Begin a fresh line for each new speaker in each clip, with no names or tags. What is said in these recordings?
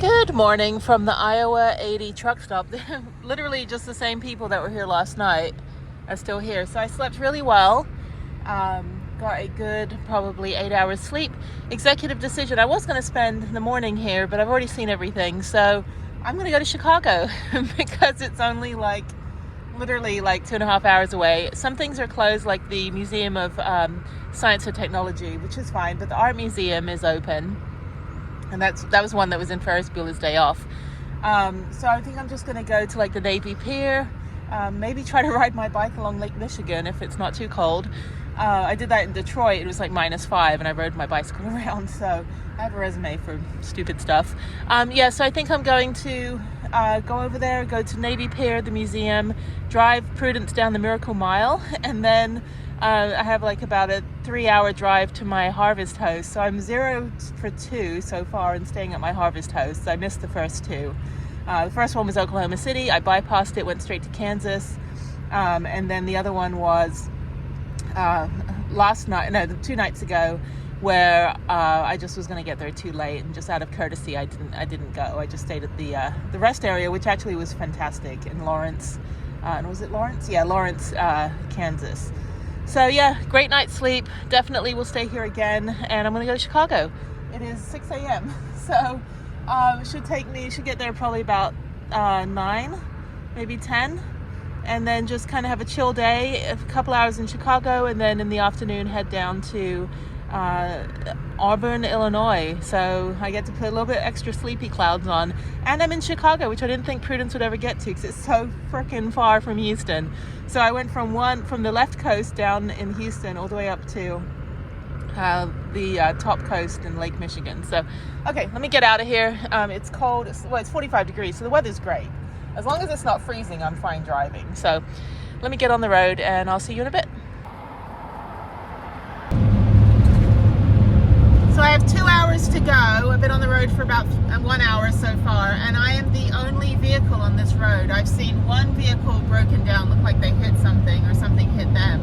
Good morning from the Iowa 80 truck stop. Literally just the same people that were here last night are still here. So I slept really well. Got a good probably 8 hours sleep. Executive decision. I was going to spend the morning here, but I've already seen everything. So I'm going to go to Chicago because it's only literally 2.5 hours away. Some things are closed, like the Museum of Science and Technology, which is fine, but the Art Museum is open. And that was one that was in Ferris Bueller's Day Off. So I think I'm just going to go to the Navy Pier, maybe try to ride my bike along Lake Michigan if it's not too cold. I did that in Detroit. It was -5 and I rode my bicycle around, so I have a resume for stupid stuff. So I think I'm going to go over there, go to Navy Pier, the museum, drive Prudence down the Miracle Mile, and then I have about a 3-hour drive to my Harvest host. So I'm 0 for 2 so far in staying at my Harvest host. I missed the first two. The first one was Oklahoma City. I bypassed it, went straight to Kansas. And then the other one was 2 nights ago, where I just was going to get there too late, and just out of courtesy I didn't go. I just stayed at the rest area, which actually was fantastic, in Lawrence. And was it Lawrence? Yeah, Lawrence, Kansas. So yeah, great night's sleep. Definitely will stay here again, and I'm going to go to Chicago. It is 6 a.m. So should get there probably about 9, maybe 10, and then just kind of have a chill day, a couple hours in Chicago, and then in the afternoon head down to Auburn, Illinois. So I get to put a little bit extra sleepy clouds on, and I'm in Chicago, which I didn't think Prudence would ever get to because it's so freaking far from Houston. So I went from the left coast down in Houston all the way up to the top coast in Lake Michigan. So okay, let me get out of here. It's cold. It's 45 degrees, so the weather's great. As long as it's not freezing, I'm fine driving. So let me get on the road, and I'll see you in a bit. So I have 2 hours to go. I've been on the road for about 1 hour so far, and I am the only vehicle on this road. I've seen one vehicle broken down, look like they hit something or something hit them,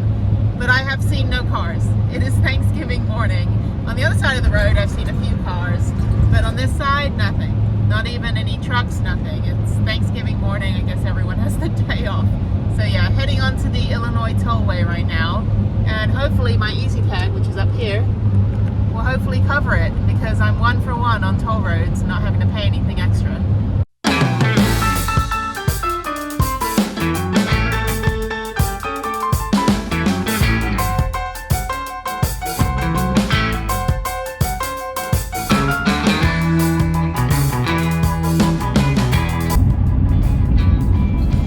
but I have seen no cars. It is Thanksgiving morning. On the other side of the road, I've seen a few cars, but on this side, nothing. Not even any trucks, nothing. It's Thanksgiving morning. I guess everyone has the day off. So yeah, heading onto the Illinois tollway right now, and hopefully my Easy Tag, which is up here, will hopefully cover it, because I'm 1 for 1 on toll roads, not having to pay anything extra.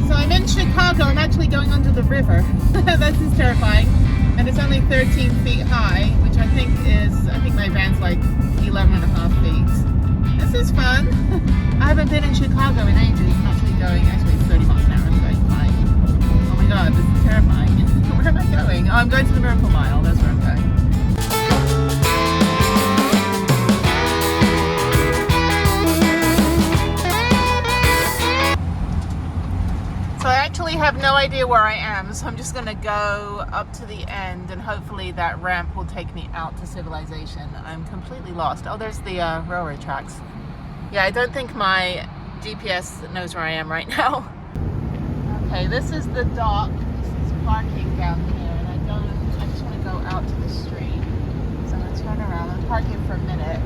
So I'm in Chicago. I'm actually going under the river. This is terrifying. And it's only 13 feet high, which I think my van's 11.5 feet. This is fun. I haven't been in Chicago in ages. I'm actually it's 30 miles an hour, I'm going fine. Oh my god, this is terrifying. Where am I going? Oh, I'm going to the Miracle Mile. That's where I'm going. So I actually have no idea where I am, so I'm just going to go up to the end, and hopefully that ramp will take me out to civilization. I'm completely lost. Oh, there's the railroad tracks. Yeah, I don't think my GPS knows where I am right now. Okay, this is the dock. This is parking down here, and I just want to go out to the street. So I'm going to turn around. I'm parking for a minute.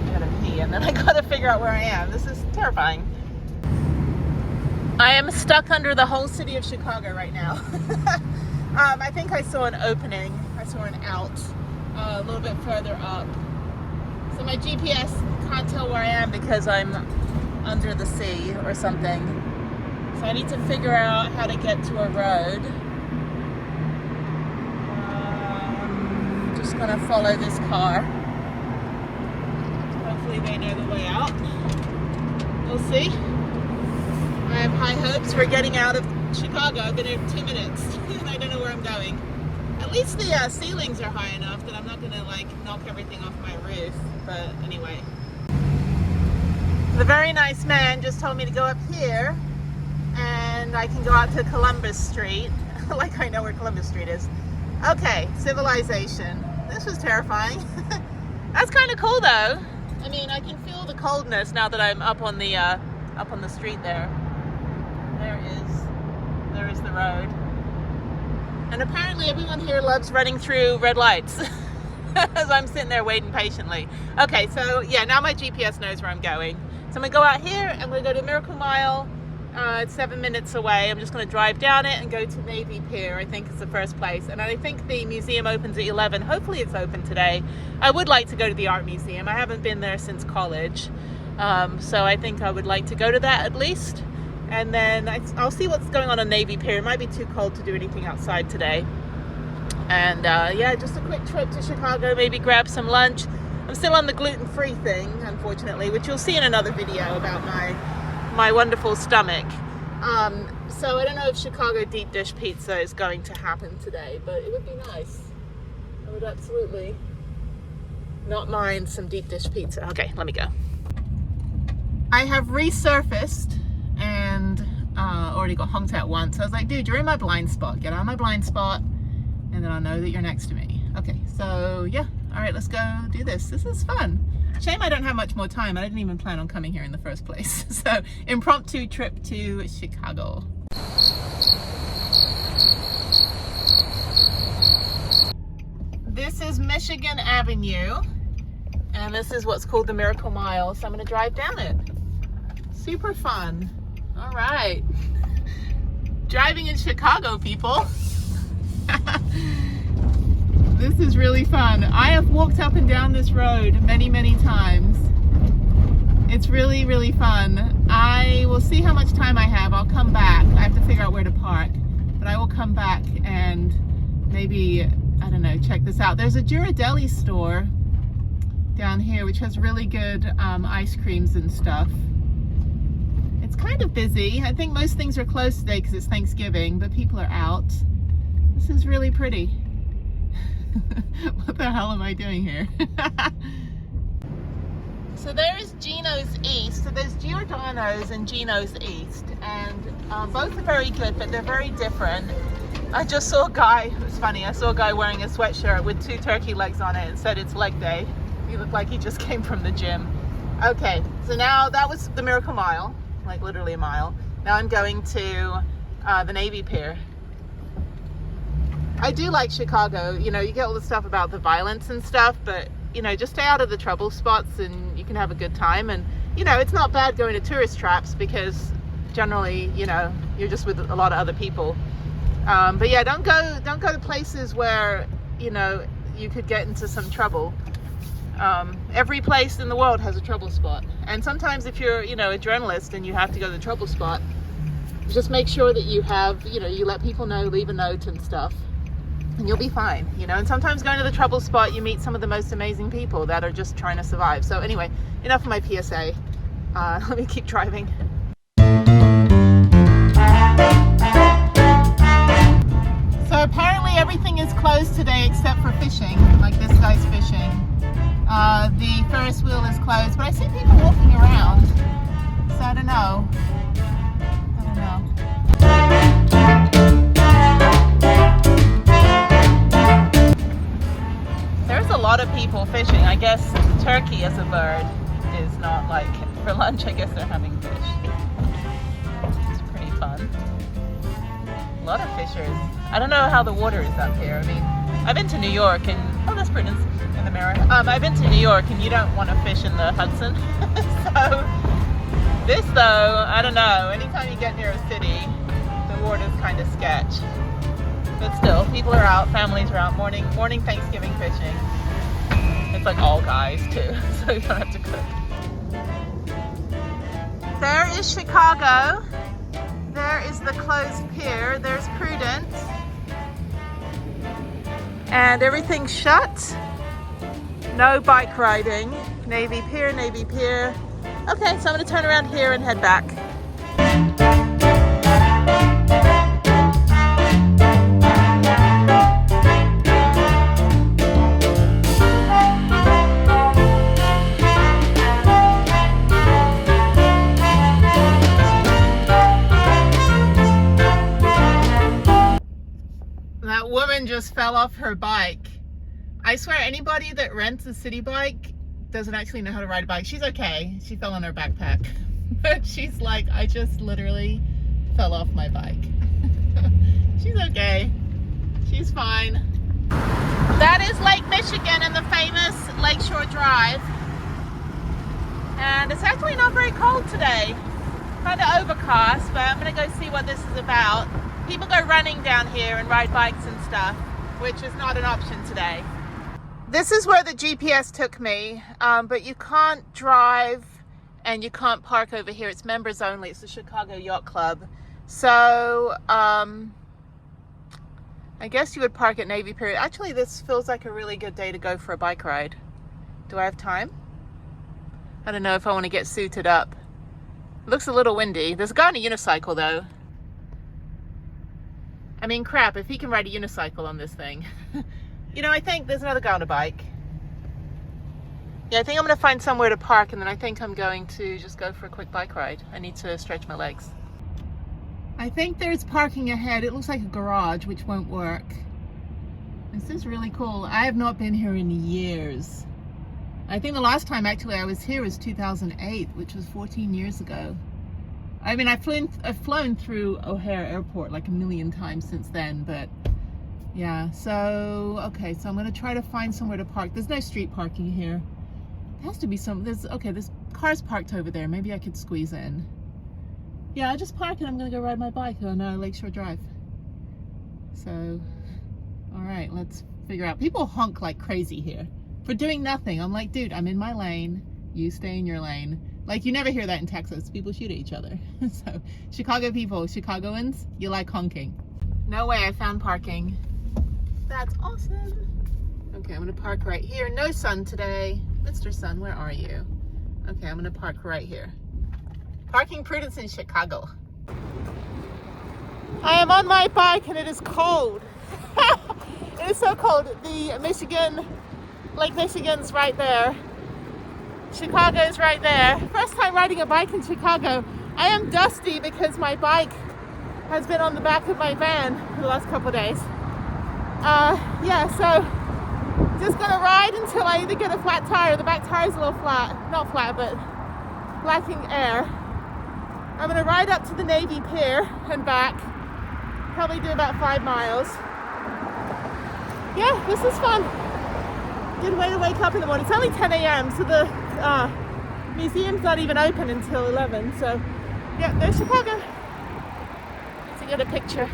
I gotta pee, and then I gotta figure out where I am. This is terrifying. I am stuck under the whole city of Chicago right now. I think I saw an opening. I saw an out a little bit further up. So my GPS can't tell where I am because I'm under the sea or something. So I need to figure out how to get to a road. Just gonna follow this car. Hopefully they know the way out. We'll see. I have high hopes. We're getting out of Chicago. I've been here 2 minutes and I don't know where I'm going. At least the ceilings are high enough that I'm not going to knock everything off my roof. But anyway. The very nice man just told me to go up here and I can go out to Columbus Street. Like I know where Columbus Street is. Okay, civilization. This was terrifying. That's kind of cool though. I mean, I can feel the coldness now that I'm up on the street there. There is the road. And apparently everyone here loves running through red lights as I'm sitting there waiting patiently. Okay, so yeah, now my GPS knows where I'm going. So I'm gonna go out here and we're gonna go to Miracle Mile. It's 7 minutes away. I'm just gonna drive down it and go to Navy Pier. I think it's the first place. And I think the museum opens at 11. Hopefully it's open today. I would like to go to the art museum. I haven't been there since college. So I think I would like to go to that at least. And then I'll see what's going on Navy Pier. It might be too cold to do anything outside today. And yeah, just a quick trip to Chicago, maybe grab some lunch. I'm still on the gluten-free thing, unfortunately, which you'll see in another video about my wonderful stomach. So I don't know if Chicago deep dish pizza is going to happen today, but it would be nice. I would absolutely not mind some deep dish pizza. Okay, let me go. I have resurfaced and already got honked at once. I was like, dude, you're in my blind spot. Get out of my blind spot, and then I'll know that you're next to me. Okay, so yeah. All right, let's go do this. This is fun. Shame I don't have much more time. I didn't even plan on coming here in the first place. So, impromptu trip to Chicago. This is Michigan Avenue, and this is what's called the Miracle Mile. So I'm gonna drive down it. Super fun. All right. Driving in Chicago, people. This is really fun. I have walked up and down this road many, many times. It's really, really fun. I will see how much time I have. I'll come back. I have to figure out where to park, but I will come back and maybe, I don't know, check this out. There's a Ghirardelli store down here, which has really good ice creams and stuff. It's kind of busy. I think most things are closed today because it's Thanksgiving, but people are out. This is really pretty. What the hell am I doing here? So there's Gino's East. So there's Giordano's and Gino's East, and both are very good, but they're very different. I just saw a guy, it was funny, I saw a guy wearing a sweatshirt with 2 turkey legs on it and said it's leg day. He looked like he just came from the gym. Okay, so now that was the Miracle Mile, like literally a mile. Now I'm going to the Navy Pier. I do like Chicago. You know, you get all the stuff about the violence and stuff, but you know, just stay out of the trouble spots and you can have a good time. And you know, it's not bad going to tourist traps because generally, you know, you're just with a lot of other people. But yeah, don't go to places where, you know, you could get into some trouble. Every place in the world has a trouble spot, and sometimes if you're, you know, a journalist and you have to go to the trouble spot, just make sure that you have, you know, you let people know, leave a note and stuff, and you'll be fine, you know. And sometimes going to the trouble spot, you meet some of the most amazing people that are just trying to survive. So anyway, enough of my PSA. Let me keep driving. So apparently everything is closed today except for fishing, like this guy's fishing. The Ferris wheel is closed, but I see people walking around, so I don't know. There's a lot of people fishing. I guess turkey as a bird is not like for lunch. I guess they're having fish. It's pretty fun. A lot of fishers. I don't know how the water is up here. I mean, I've been to New York and that's Britain's in the mirror. I've been to New York and you don't want to fish in the Hudson. So this though, I don't know. Anytime you get near a city, the water's kind of sketch. But still, people are out, families are out, morning Thanksgiving fishing. It's like all guys too, so you don't have to cook. There is Chicago. There is the closed pier. There's Prudence. And everything's shut. No bike riding. Navy Pier, Navy Pier. Okay, so I'm gonna turn around here and head back. That woman just fell off her bike. I swear, anybody that rents a city bike doesn't actually know how to ride a bike. She's okay. She fell on her backpack. But she's like, I just literally fell off my bike. She's okay. She's fine. That is Lake Michigan and the famous Lakeshore Drive. And it's actually not very cold today. Kind of overcast, but I'm going to go see what this is about. People go running down here and ride bikes and stuff, which is not an option today. This is where the GPS took me, but you can't drive and you can't park over here. It's members only. It's the Chicago Yacht Club. So I guess you would park at Navy Pier. Actually, this feels like a really good day to go for a bike ride. Do I have time? I don't know if I want to get suited up. It looks a little windy. There's a guy on a unicycle though. I mean, crap, if he can ride a unicycle on this thing. You know, I think there's another guy on a bike. Yeah, I think I'm going to find somewhere to park, and then I think I'm going to just go for a quick bike ride. I need to stretch my legs. I think there's parking ahead. It looks like a garage, which won't work. This is really cool. I have not been here in years. I think the last time actually I was here was 2008, which was 14 years ago. I mean, I've flown through O'Hare Airport like a million times since then, but yeah, so, okay, so I'm going to try to find somewhere to park. There's no street parking here. There has to be some, there's cars parked over there. Maybe I could squeeze in. Yeah, I just park and I'm going to go ride my bike on Lakeshore Drive. So, all right, let's figure out. People honk like crazy here for doing nothing. I'm like, dude, I'm in my lane. You stay in your lane. Like, you never hear that in Texas. People shoot at each other. So, Chicago people, Chicagoans, you like honking. No way, I found parking. That's awesome. Okay, I'm gonna park right here. No sun today. Mr. Sun, where are you? Okay, I'm gonna park right here. Parking prudence in Chicago. I am on my bike and it is cold. It is so cold. The Lake Michigan's right there. Chicago's right there. First time riding a bike in Chicago. I am dusty because my bike has been on the back of my van for the last couple of days. Yeah, so just gonna ride until I either get a flat tire. The back tire is a little flat, not flat, but lacking air. I'm gonna ride up to the Navy Pier and back. Probably do about 5 miles. Yeah, this is fun. Good way to wake up in the morning. It's only 10 a.m. so the museum's not even open until 11. So yeah, there's Chicago. Let's get a picture.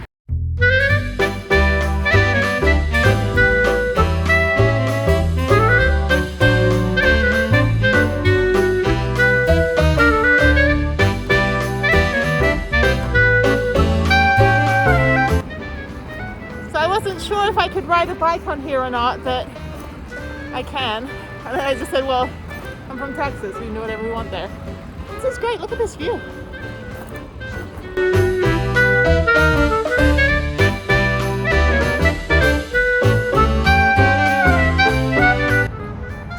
So I wasn't sure if I could ride a bike on here or not, but I can. And then I just said, well, I'm from Texas. We can do whatever we want there. This is great. Look at this view.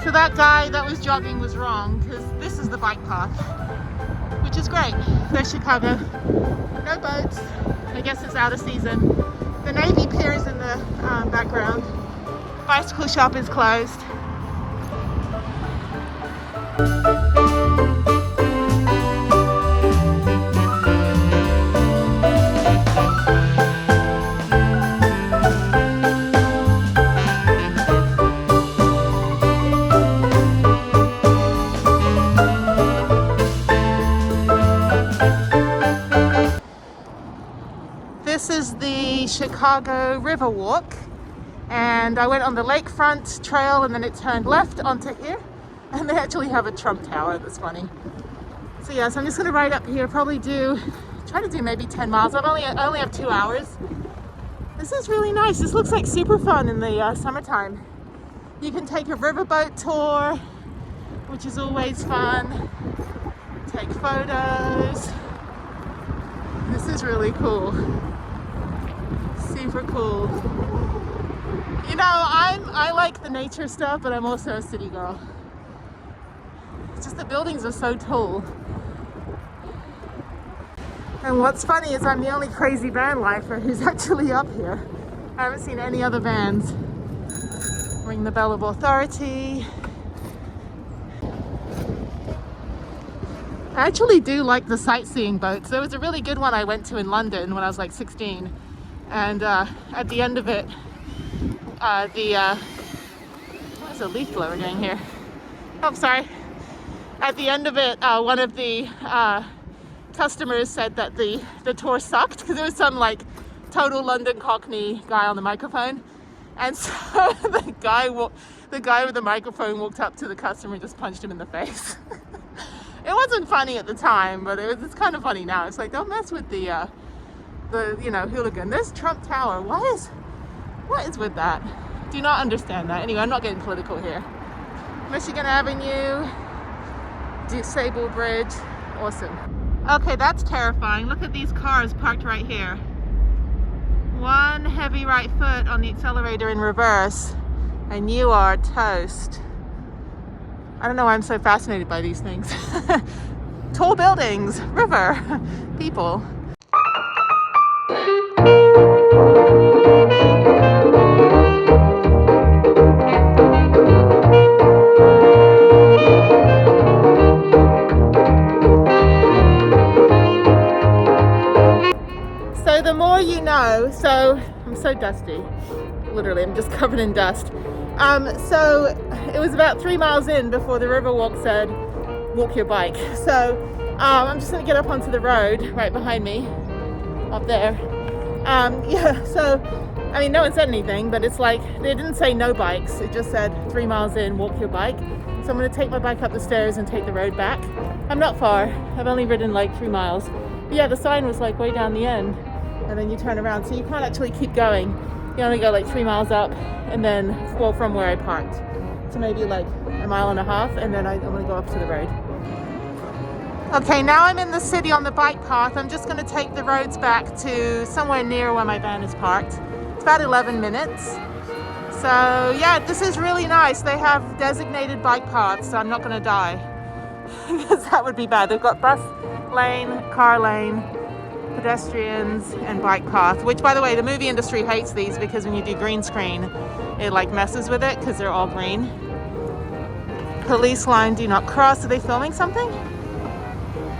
So that guy that was jogging was wrong, because this is the bike path, which is great. There's Chicago. No boats. I guess it's out of season. The Navy Pier is in the background. Bicycle shop is closed. This is the Chicago River Walk, and I went on the lakefront trail and then it turned left onto here, and they actually have a Trump Tower. That's funny. So yeah, so I'm just gonna ride up here, probably try to do maybe 10 miles. I only have 2 hours. This is really nice. This looks like super fun in the summertime. You can take a riverboat tour, which is always fun. Take photos. This is really cool. Super cool. You know, I like the nature stuff, but I'm also a city girl. It's just the buildings are so tall. And what's funny is I'm the only crazy van lifer who's actually up here. I haven't seen any other vans. Ring the bell of authority. I actually do like the sightseeing boats. There was a really good one I went to in London when I was like 16, and at the end of it, what is a leaf blower doing here? Oh, sorry. At the end of it, one of the customers said that the tour sucked because there was some like total London Cockney guy on the microphone, and so the guy with the microphone walked up to the customer and just punched him in the face. It wasn't funny at the time, but it's kind of funny now. It's like, don't mess with the hooligan. There's Trump Tower. What is with that? Do not understand that. Anyway, I'm not getting political here. Michigan Avenue, Sable Bridge, awesome. Okay, that's terrifying. Look at these cars parked right here. One heavy right foot on the accelerator in reverse, and you are toast. I don't know why I'm so fascinated by these things. Tall buildings, river, people. So the more you know, so I'm so dusty. Literally, I'm just covered in dust. So it was about 3 miles in before the Riverwalk said, walk your bike. So I'm just gonna get up onto the road right behind me, up there. Yeah, so, I mean, no one said anything, but it's like, they didn't say no bikes. It just said 3 miles in, walk your bike. So I'm gonna take my bike up the stairs and take the road back. I'm not far. I've only ridden like 3 miles. But yeah, the sign was like way down the end, and then you turn around. So you can't actually keep going. You only go like 3 miles up, and then, well, from where I parked. So maybe like 1.5 miles, and then I'm gonna go up to the road. Okay, now I'm in the city on the bike path. I'm just gonna take the roads back to somewhere near where my van is parked. It's about 11 minutes. So yeah, this is really nice. They have designated bike paths, so I'm not gonna die. Because that would be bad. They've got bus lane, car lane, pedestrians, and bike path, which, by the way, the movie industry hates these because when you do green screen, it like messes with it because they're all green. Police line, do not cross. Are they filming something?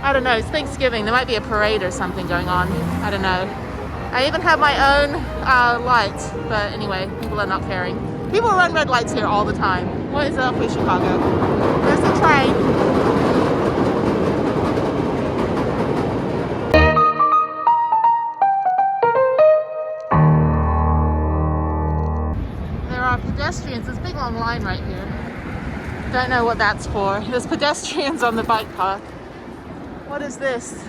I don't know. It's Thanksgiving. There might be a parade or something going on. I don't know. I even have my own lights, but anyway, people are not caring. People run red lights here all the time. What is up with Chicago? There's the train. Pedestrians. There's a big long line right here. Don't know what that's for. There's pedestrians on the bike path. What is this?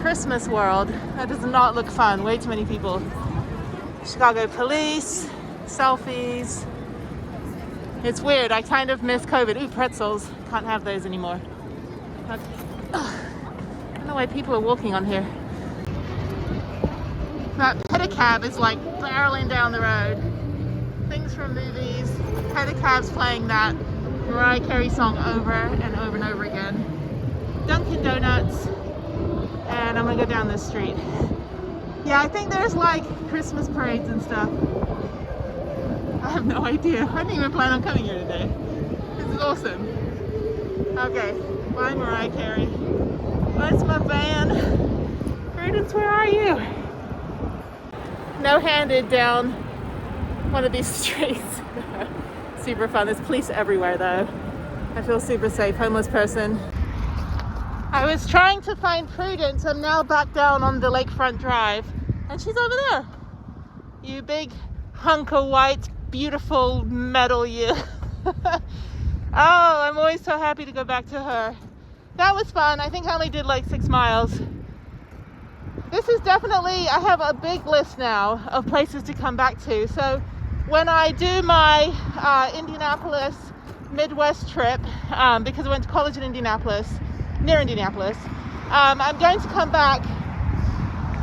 Christmas World. That does not look fun. Way too many people. Chicago police, selfies. It's weird. I kind of miss COVID. Ooh, pretzels. Can't have those anymore. Okay. I don't know why people are walking on here. That pedicab is like barreling down the road. Things from movies. Pedicab's playing that Mariah Carey song over and over and over again. Dunkin' Donuts. And I'm gonna go down this street. Yeah, I think there's like Christmas parades and stuff. I have no idea. I didn't even plan on coming here today. This is awesome. Okay, bye Mariah Carey. Where's my van? Prudence, where are you? No-handed down one of these streets. Super fun. There's police everywhere though. I feel super safe. Homeless person. I was trying to find Prudence. I'm now back down on the lakefront drive, and she's over there. You big hunk of white, beautiful metal, you. Oh, I'm always so happy to go back to her. That was fun. I think I only did like 6 miles. This is definitely, I have a big list now of places to come back to. So when I do my Indianapolis Midwest trip, because I went to college in Indianapolis, near Indianapolis, I'm going to come back.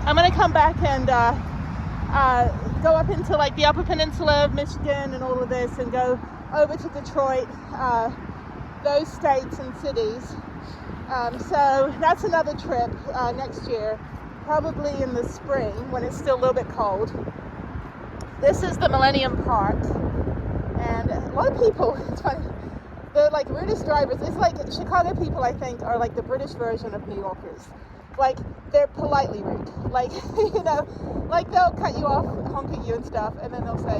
I'm going to come back and go up into like the Upper Peninsula of Michigan and all of this, and go over to Detroit, those states and cities. So that's another trip next year, probably in the spring when it's still a little bit cold. This is the Millennium Park, and a lot of people, it's funny, The like rudest drivers, it's like Chicago people, I think, are like the British version of New Yorkers. Like, they're politely rude. Like, you know, like they'll cut you off, honk at you and stuff, and then they'll say,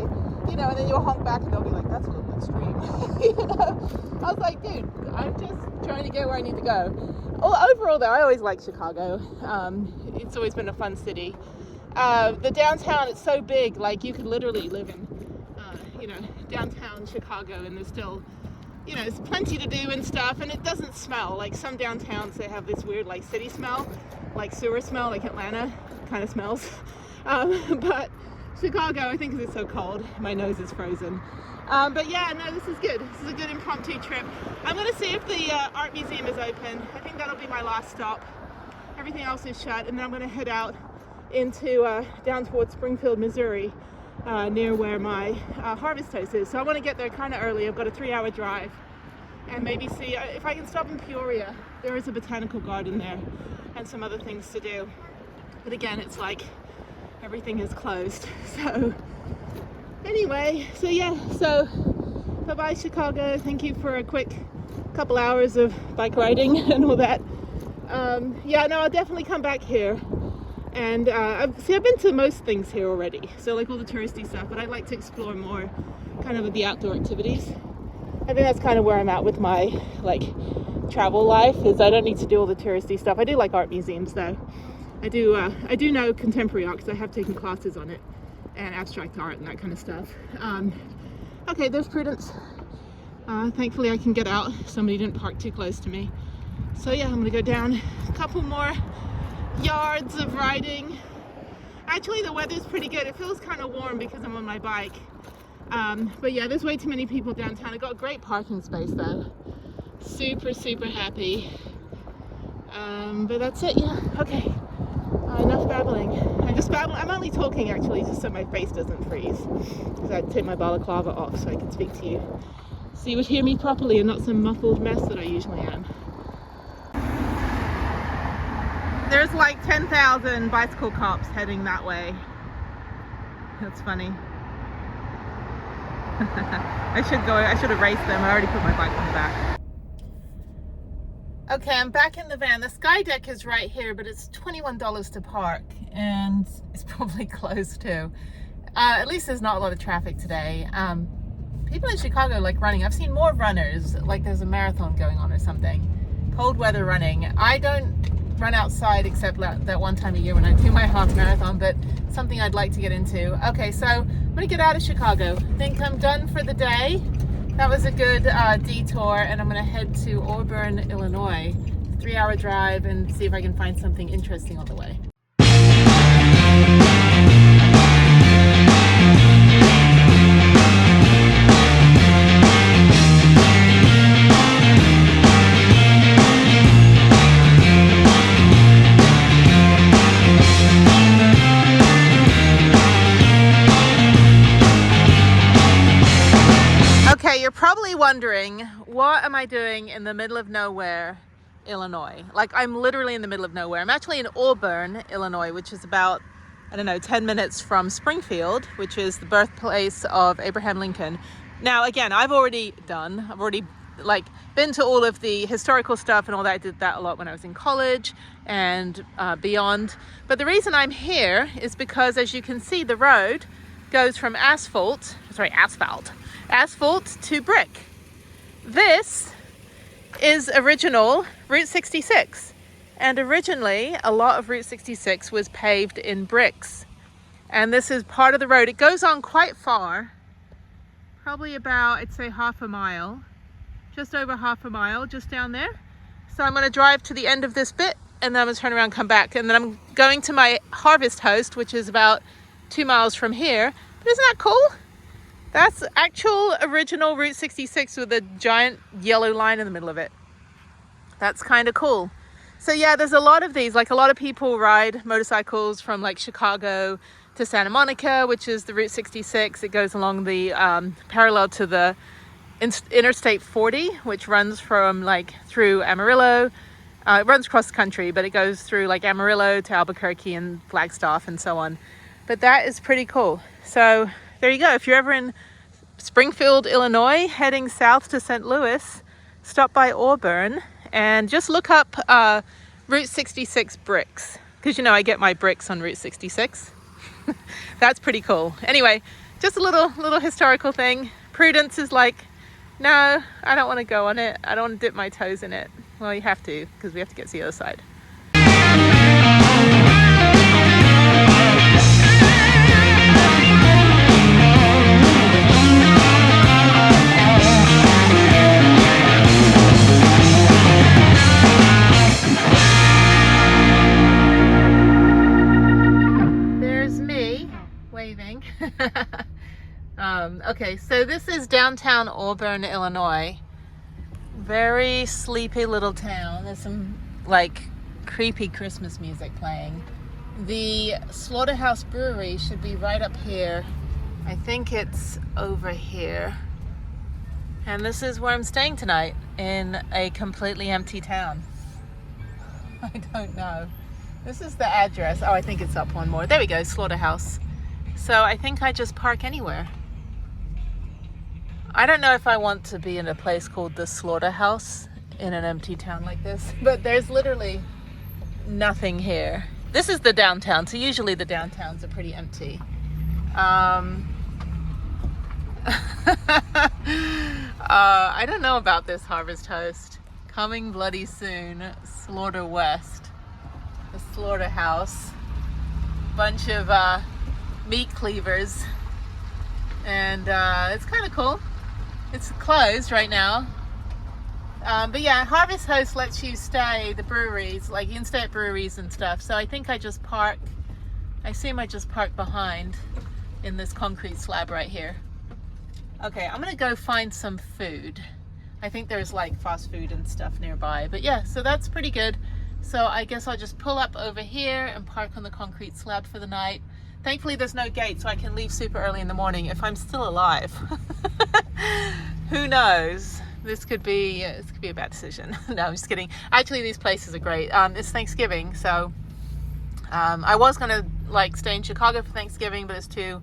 you know, and then you'll honk back and they'll be like, that's a little extreme. You know? I was like, dude, I'm just trying to get where I need to go. Well, overall though, I always like Chicago. It's always been a fun city. The downtown, it's so big, like you could literally live in, you know, downtown Chicago, and there's still, you know, there's plenty to do and stuff, and it doesn't smell like some downtowns. They have this weird like city smell, like sewer smell, like Atlanta kind of smells. But Chicago, I think because it's so cold, my nose is frozen. But yeah, no, this is good. This is a good impromptu trip. I'm gonna see if the art museum is open. I think that'll be my last stop. Everything else is shut, and then I'm gonna head out into down towards Springfield, Missouri, near where my harvest house is. So I want to get there kind of early. I've got a 3-hour drive, and maybe see if I can stop in Peoria. There is a botanical garden there and some other things to do, but again, it's like everything is closed. So anyway, so yeah, so bye bye Chicago. Thank you for a quick couple hours of bike riding and all that. Yeah, no, I'll definitely come back here. And I've been to most things here already, so like all the touristy stuff, but I'd like to explore more kind of the outdoor activities. I think that's kind of where I'm at with my like travel life, is I don't need to do all the touristy stuff. I do like art museums though. I do know contemporary art because I have taken classes on it, and abstract art and that kind of stuff. Okay, there's Prudence. Thankfully I can get out. Somebody didn't park too close to me. So yeah, I'm gonna go down a couple more yards of riding. Actually, the weather's pretty good. It feels kind of warm because I'm on my bike. But yeah, there's way too many people downtown. I got a great parking space though. Super, super happy. But that's it, yeah. Okay. Enough babbling. I'm only talking actually just so my face doesn't freeze. Because I'd take my balaclava off so I can speak to you. So you would hear me properly and not some muffled mess that I usually am. There's like 10,000 bicycle cops heading that way. That's funny. I should have raced them. I already put my bike on the back. Okay, I'm back in the van. The sky deck is right here, but it's $21 to park, and it's probably closed too. At least there's not a lot of traffic today. People in Chicago like running. I've seen more runners, like there's a marathon going on or something. Cold weather running. I don't run outside except that one time a year when I do my half marathon, but something I'd like to get into. Okay, so I'm gonna get out of Chicago. I think I'm done for the day. That was a good detour, and I'm gonna head to Auburn, Illinois. 3-hour drive, and see if I can find something interesting on the way. Okay, you're probably wondering, what am I doing in the middle of nowhere, Illinois? Like, I'm literally in the middle of nowhere. I'm actually in Auburn, Illinois, which is about, I don't know, 10 minutes from Springfield, which is the birthplace of Abraham Lincoln. Now, again, I've already like been to all of the historical stuff and all that. I did that a lot when I was in college and beyond. But the reason I'm here is because, as you can see, the road goes from asphalt to brick. This is original Route 66, and originally a lot of Route 66 was paved in bricks, and this is part of the road. It goes on quite far, probably about, I'd say, half a mile, just over half a mile, just down there. So I'm going to drive to the end of this bit, and then I'm going to turn around and come back, and then I'm going to my harvest host, which is about 2 miles from here. But isn't that cool? That's actual original Route 66 with a giant yellow line in the middle of it. That's kind of cool. So yeah, there's a lot of these. Like, a lot of people ride motorcycles from like Chicago to Santa Monica, which is the Route 66. It goes along the parallel to the Interstate 40, which runs from like through Amarillo. It runs cross the country, but it goes through like Amarillo to Albuquerque and Flagstaff and so on. But that is pretty cool. So there you go. If you're ever in Springfield, Illinois, heading south to St. Louis. Stop by Auburn and just look up Route 66 bricks, because you know I get my bricks on Route 66. That's pretty cool. Anyway, just a little historical thing. Prudence is like, no, I don't want to go on it. I don't want to dip my toes in it. Well, you have to, because we have to get to the other side. Okay, so this is downtown Auburn, Illinois. Very sleepy little town. There's some like creepy Christmas music playing. The Slaughterhouse Brewery should be right up here. I think it's over here. And this is where I'm staying tonight, in a completely empty town. I don't know. This is the address. Oh, I think it's up one more. There we go, Slaughterhouse. So I think I just park anywhere. I don't know if I want to be in a place called the Slaughterhouse in an empty town like this, but there's literally nothing here. This is the downtown, so usually the downtowns are pretty empty. I don't know about this Harvest Host. Coming bloody soon, Slaughter West, the Slaughterhouse. Bunch of meat cleavers, and it's kind of cool. It's closed right now, but yeah, Harvest Host lets you stay, the breweries, like you can stay at breweries and stuff. So I think I just park, I assume I just park behind in this concrete slab right here. Okay, I'm gonna go find some food. I think there's like fast food and stuff nearby, but yeah, so that's pretty good. So I guess I'll just pull up over here and park on the concrete slab for the night. Thankfully there's no gate, so I can leave super early in the morning if I'm still alive. Who knows? This could be a bad decision. No, I'm just kidding. Actually, these places are great. It's Thanksgiving, so I was gonna like stay in Chicago for Thanksgiving, but it's too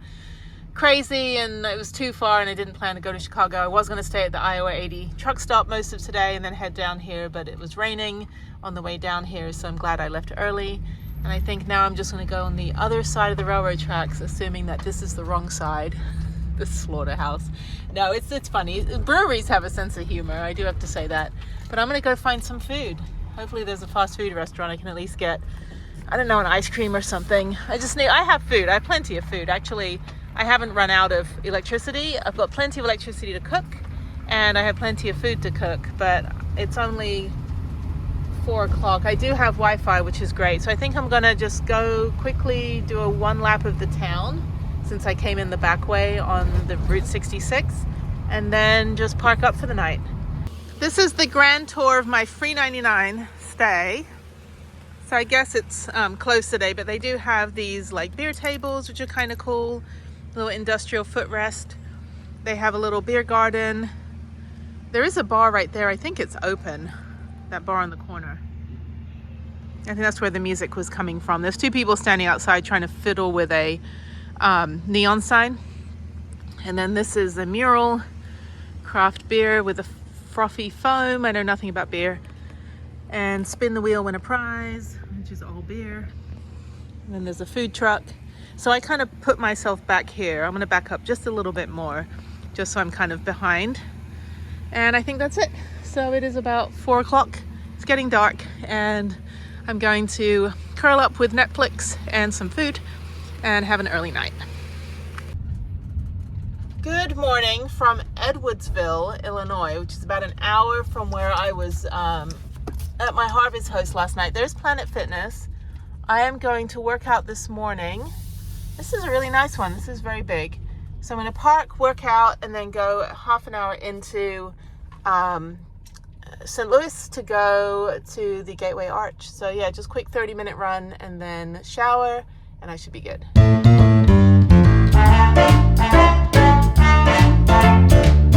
crazy and it was too far and I didn't plan to go to Chicago. I was gonna stay at the Iowa 80 truck stop most of today and then head down here, but it was raining on the way down here, so I'm glad I left early. And I think now I'm just going to go on the other side of the railroad tracks, assuming that this is the wrong side, the Slaughterhouse. No, it's funny. Breweries have a sense of humor, I do have to say that. But I'm going to go find some food. Hopefully there's a fast food restaurant I can at least get, I don't know, an ice cream or something. I have food. I have plenty of food. Actually, I haven't run out of electricity. I've got plenty of electricity to cook, and I have plenty of food to cook, but it's only 4 o'clock. I do have Wi-Fi, which is great. So I think I'm gonna just go quickly do a one lap of the town, since I came in the back way on the Route 66, and then just park up for the night. This is the grand tour of my free 99 stay. So I guess it's closed today, but they do have these like beer tables, which are kind of cool. Little industrial footrest. They have a little beer garden. There is a bar right there. I think it's open. That bar in the corner. I think that's where the music was coming from. There's two people standing outside trying to fiddle with a neon sign. And then this is a mural, craft beer with a frothy foam. I know nothing about beer. And spin the wheel, win a prize, which is all beer. And then there's a food truck. So I kind of put myself back here. I'm gonna back up just a little bit more, just so I'm kind of behind. And I think that's it. So it is about 4 o'clock. It's getting dark and I'm going to curl up with Netflix and some food and have an early night. Good morning from Edwardsville, Illinois, which is about an hour from where I was at my Harvest Host last night. There's Planet Fitness. I am going to work out this morning. This is a really nice one. This is very big. So I'm going to park, work out, and then go half an hour into St. Louis to go to the Gateway Arch. So yeah, just quick 30-minute run and then shower, and I should be good.